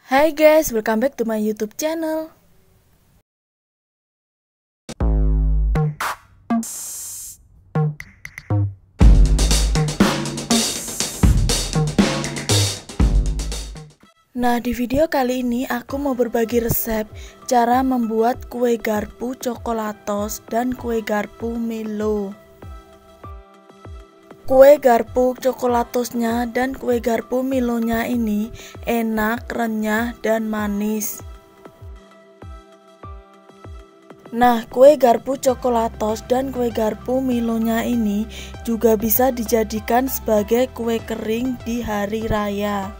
Hai guys, welcome back to my YouTube channel. Nah, di video kali ini aku mau berbagi resep cara membuat kue garpu coklatos dan kue garpu Milo. Kue garpu coklatosnya dan kue garpu Milonya ini enak, renyah, dan manis. Nah, kue garpu coklatos dan kue garpu Milonya ini juga bisa dijadikan sebagai kue kering di hari raya.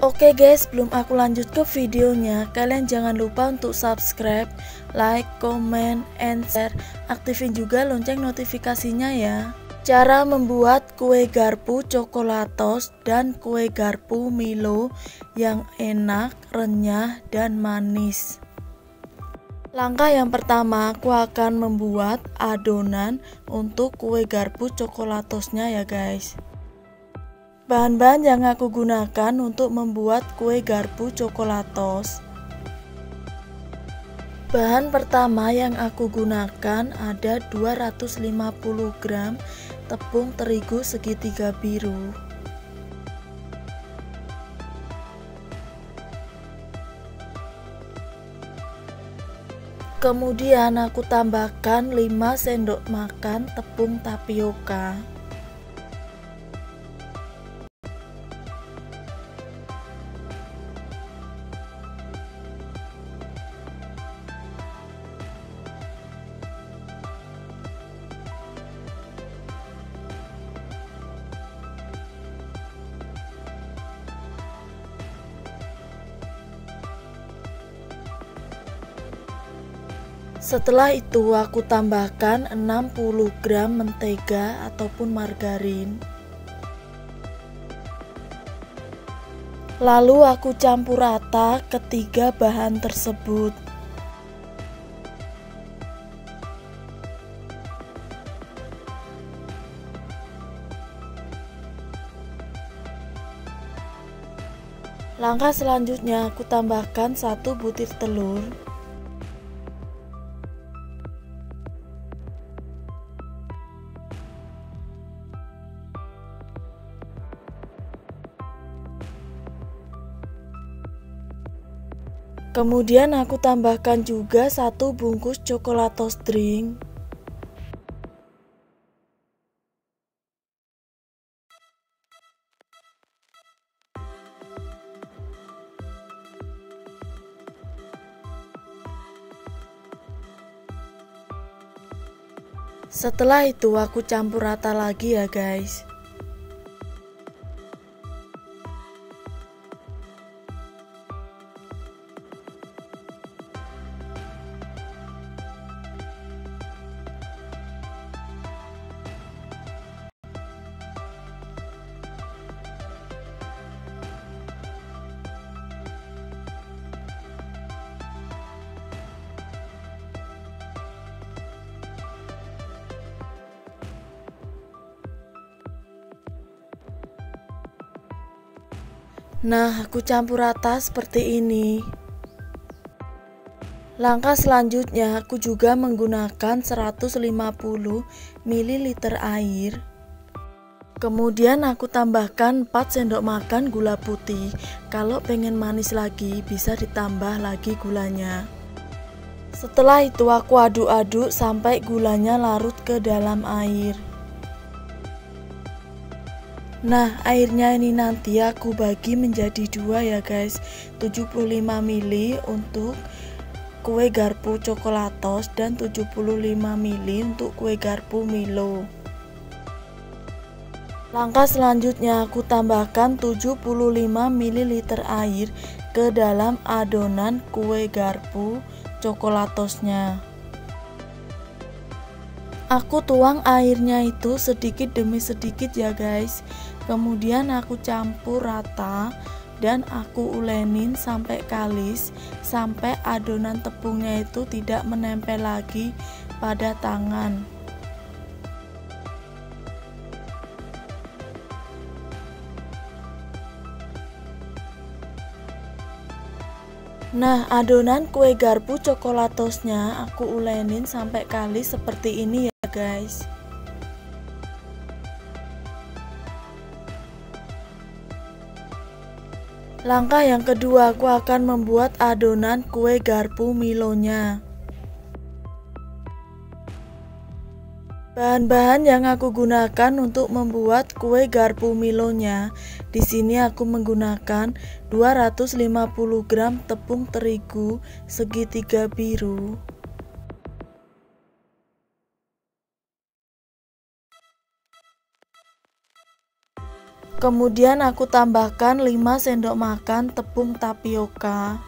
Oke guys, sebelum aku lanjut ke videonya, kalian jangan lupa untuk subscribe, like, comment, and share. Aktifin juga lonceng notifikasinya ya. Cara membuat kue garpu coklatos dan kue garpu Milo yang enak, renyah, dan manis. Langkah yang pertama, aku akan membuat adonan untuk kue garpu coklatosnya ya guys. Bahan-bahan yang aku gunakan untuk membuat kue garpu coklatos. Bahan pertama yang aku gunakan ada 250 gram tepung terigu segitiga biru. Kemudian aku tambahkan 5 sendok makan tepung tapioka. Setelah itu aku tambahkan 60 gram mentega ataupun margarin. Lalu aku campur rata ketiga bahan tersebut. Langkah selanjutnya aku tambahkan 1 butir telur. Kemudian aku tambahkan juga 1 bungkus coklatos drink. Setelah itu aku campur rata lagi ya guys. Nah, aku campur rata seperti ini. Langkah selanjutnya aku juga menggunakan 150 ml air. Kemudian aku tambahkan 4 sendok makan gula putih. Kalau pengen manis lagi bisa ditambah lagi gulanya. Setelah itu aku aduk-aduk sampai gulanya larut ke dalam air. Nah, airnya ini nanti aku bagi menjadi 2 ya guys. 75 ml untuk kue garpu coklatos dan 75 ml untuk kue garpu Milo. Langkah selanjutnya aku tambahkan 75 ml air ke dalam adonan kue garpu coklatosnya. Aku tuang airnya itu sedikit demi sedikit ya guys. Kemudian aku campur rata dan aku ulenin sampai kalis, sampai adonan tepungnya itu tidak menempel lagi pada tangan. Nah, adonan kue garpu coklatosnya aku ulenin sampai kalis seperti ini ya guys. Langkah yang kedua, aku akan membuat adonan kue garpu Milonya. Bahan-bahan yang aku gunakan untuk membuat kue garpu Milonya, di sini aku menggunakan 250 gram tepung terigu segitiga biru. Kemudian aku tambahkan 5 sendok makan tepung tapioka.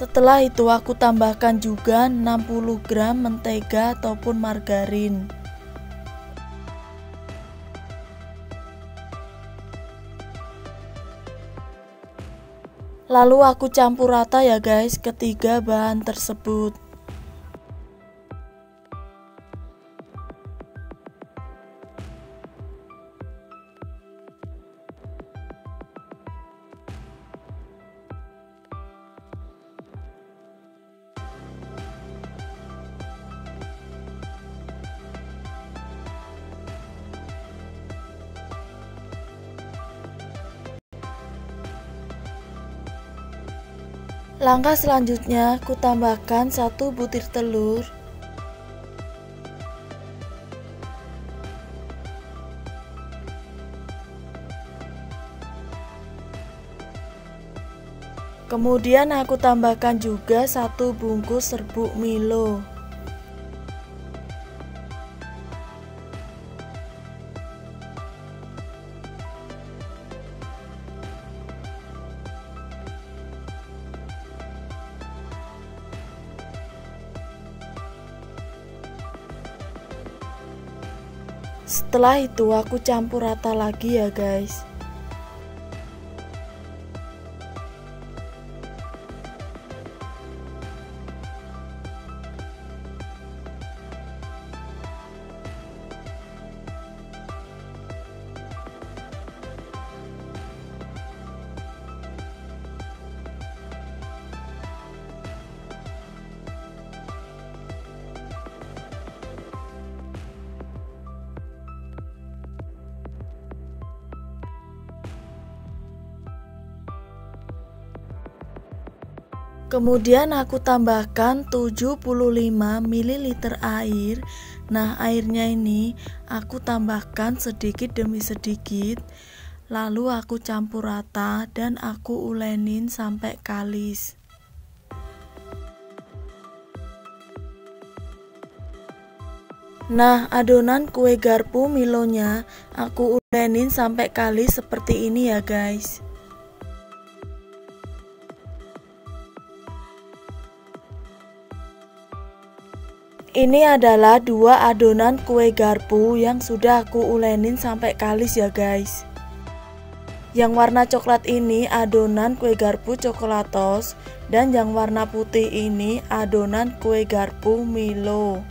Setelah itu aku tambahkan juga 60 gram mentega ataupun margarin. Lalu aku campur rata ya guys ketiga bahan tersebut. Langkah selanjutnya aku tambahkan 1 butir telur. Kemudian aku tambahkan juga 1 bungkus serbuk Milo. Setelah itu aku campur rata lagi ya guys. Kemudian aku tambahkan 75 ml air. Nah, airnya ini aku tambahkan sedikit demi sedikit. Lalu aku campur rata dan aku ulenin sampai kalis. Nah, adonan kue garpu Milonya aku ulenin sampai kalis seperti ini ya guys. Ini adalah 2 adonan kue garpu yang sudah aku ulenin sampai kalis ya guys. Yang warna coklat ini adonan kue garpu coklatos dan yang warna putih ini adonan kue garpu Milo.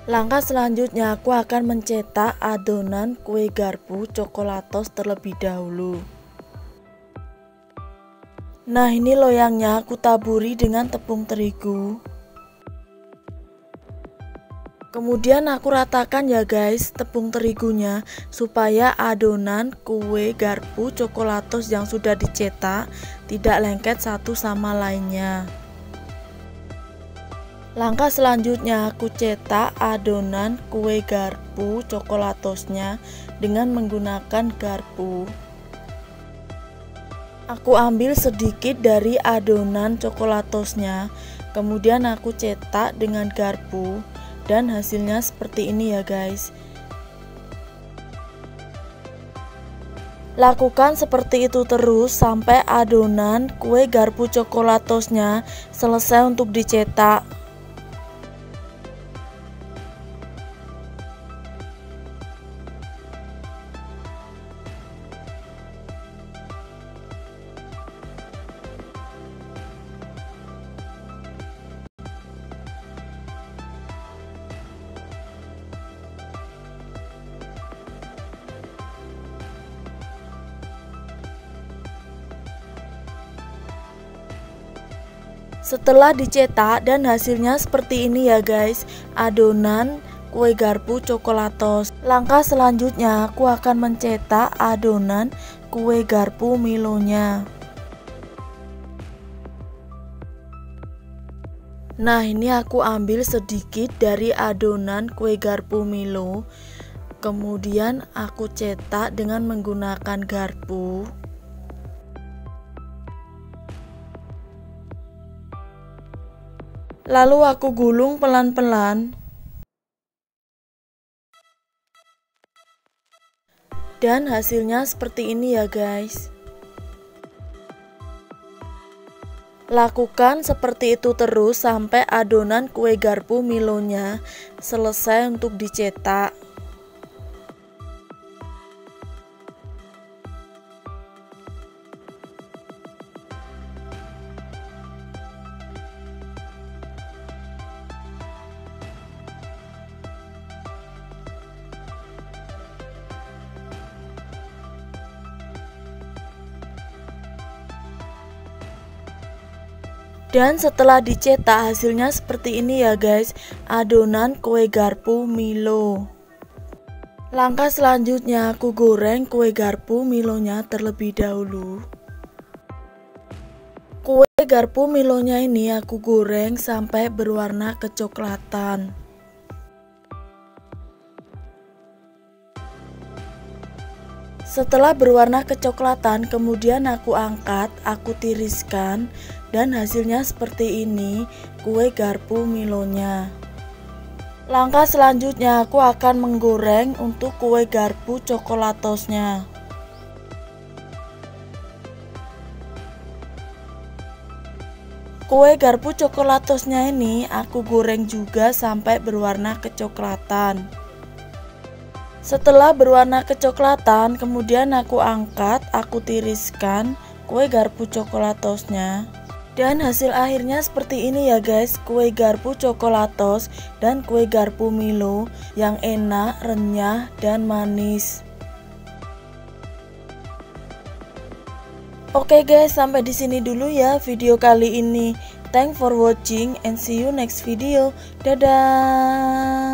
Langkah selanjutnya aku akan mencetak adonan kue garpu coklatos terlebih dahulu. Nah, ini loyangnya aku taburi dengan tepung terigu. Kemudian aku ratakan ya guys tepung terigunya supaya adonan kue garpu coklatos yang sudah dicetak tidak lengket satu sama lainnya. Langkah selanjutnya aku cetak adonan kue garpu coklatosnya dengan menggunakan garpu. Aku ambil sedikit dari adonan coklatosnya, kemudian aku cetak dengan garpu dan hasilnya seperti ini ya guys. Lakukan seperti itu terus sampai adonan kue garpu coklatosnya selesai untuk dicetak. Setelah dicetak dan hasilnya seperti ini ya guys, adonan kue garpu coklatos. Langkah selanjutnya aku akan mencetak adonan kue garpu Milonya. Nah, ini aku ambil sedikit dari adonan kue garpu Milo. Kemudian aku cetak dengan menggunakan garpu. Lalu aku gulung pelan-pelan. Dan hasilnya seperti ini ya guys. Lakukan seperti itu terus sampai adonan kue garpu Milonya selesai untuk dicetak. Dan setelah dicetak hasilnya seperti ini ya guys, adonan kue garpu Milo. Langkah selanjutnya aku goreng kue garpu Milonya terlebih dahulu. Kue garpu Milonya ini aku goreng sampai berwarna kecoklatan. Setelah berwarna kecoklatan, kemudian aku angkat, aku tiriskan, dan hasilnya seperti ini, kue garpu Milonya. Langkah selanjutnya aku akan menggoreng untuk kue garpu coklatosnya. Kue garpu coklatosnya ini aku goreng juga sampai berwarna kecoklatan. Setelah berwarna kecoklatan, kemudian aku angkat, aku tiriskan kue garpu coklatosnya. Dan hasil akhirnya seperti ini ya guys, kue garpu coklatos dan kue garpu Milo yang enak, renyah, dan manis. Oke guys, sampai di sini dulu ya video kali ini. Thanks for watching and see you next video. Dadah.